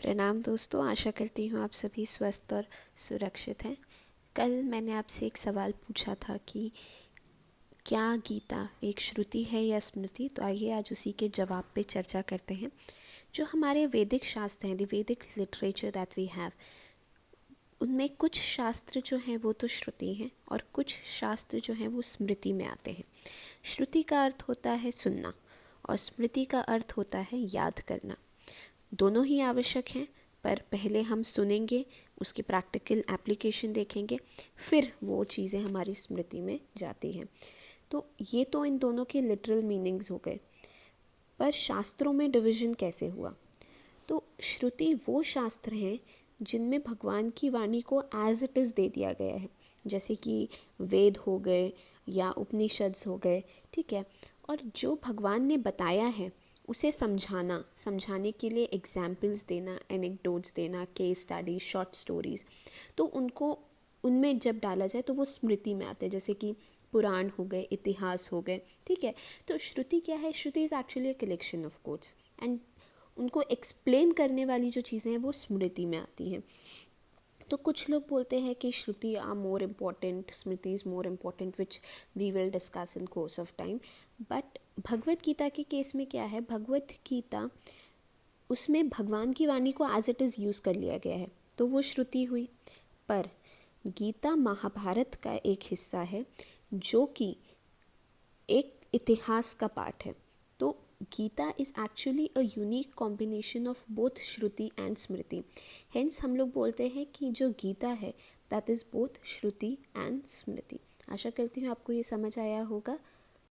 प्रणाम दोस्तों, आशा करती हूँ आप सभी स्वस्थ और सुरक्षित हैं। कल मैंने आपसे एक सवाल पूछा था कि क्या गीता एक श्रुति है या स्मृति। तो आइए आज उसी के जवाब पे चर्चा करते हैं। जो हमारे वैदिक शास्त्र हैं, द वैदिक लिटरेचर दैट वी हैव, उनमें कुछ शास्त्र जो हैं वो तो श्रुति हैं और कुछ शास्त्र जो हैं वो स्मृति में आते हैं। श्रुति का अर्थ होता है सुनना और स्मृति का अर्थ होता है याद करना। दोनों ही आवश्यक हैं, पर पहले हम सुनेंगे, उसकी प्रैक्टिकल एप्लीकेशन देखेंगे, फिर वो चीज़ें हमारी स्मृति में जाती हैं। तो ये तो इन दोनों के लिटरल मीनिंग्स हो गए, पर शास्त्रों में डिवीज़न कैसे हुआ। तो श्रुति वो शास्त्र हैं जिनमें भगवान की वाणी को एज इट इज़ दे दिया गया है, जैसे कि वेद हो गए या उपनिषद हो गए, ठीक है। और जो भगवान ने बताया है उसे समझाने के लिए एग्जाम्पल्स देना, एनेक्डोट्स देना, केस स्टडी, शॉर्ट स्टोरीज़, तो उनको उनमें जब डाला जाए तो वो स्मृति में आते हैं, जैसे कि पुराण हो गए, इतिहास हो गए, ठीक है। तो श्रुति क्या है? Shruti is actually a collection of quotes, and उनको एक्सप्लेन करने वाली जो चीज़ें हैं वो स्मृति में आती हैं। तो कुछ लोग बोलते हैं कि Shruti are more important, Smriti is more important, which we will discuss in course of time. But Bhagavad Gita के केस में क्या है, भगवत गीता उसमें भगवान की वाणी को एज इट इज़ यूज़ कर लिया गया है, तो वो श्रुति हुई। पर गीता महाभारत का एक हिस्सा है जो कि एक इतिहास का पार्ट है। तो Gita is actually a unique combination of both Shruti and Smriti. Hence हम लोग बोलते हैं कि जो गीता है that is both Shruti and Smriti. आशा करती हूँ आपको ये समझ आया होगा।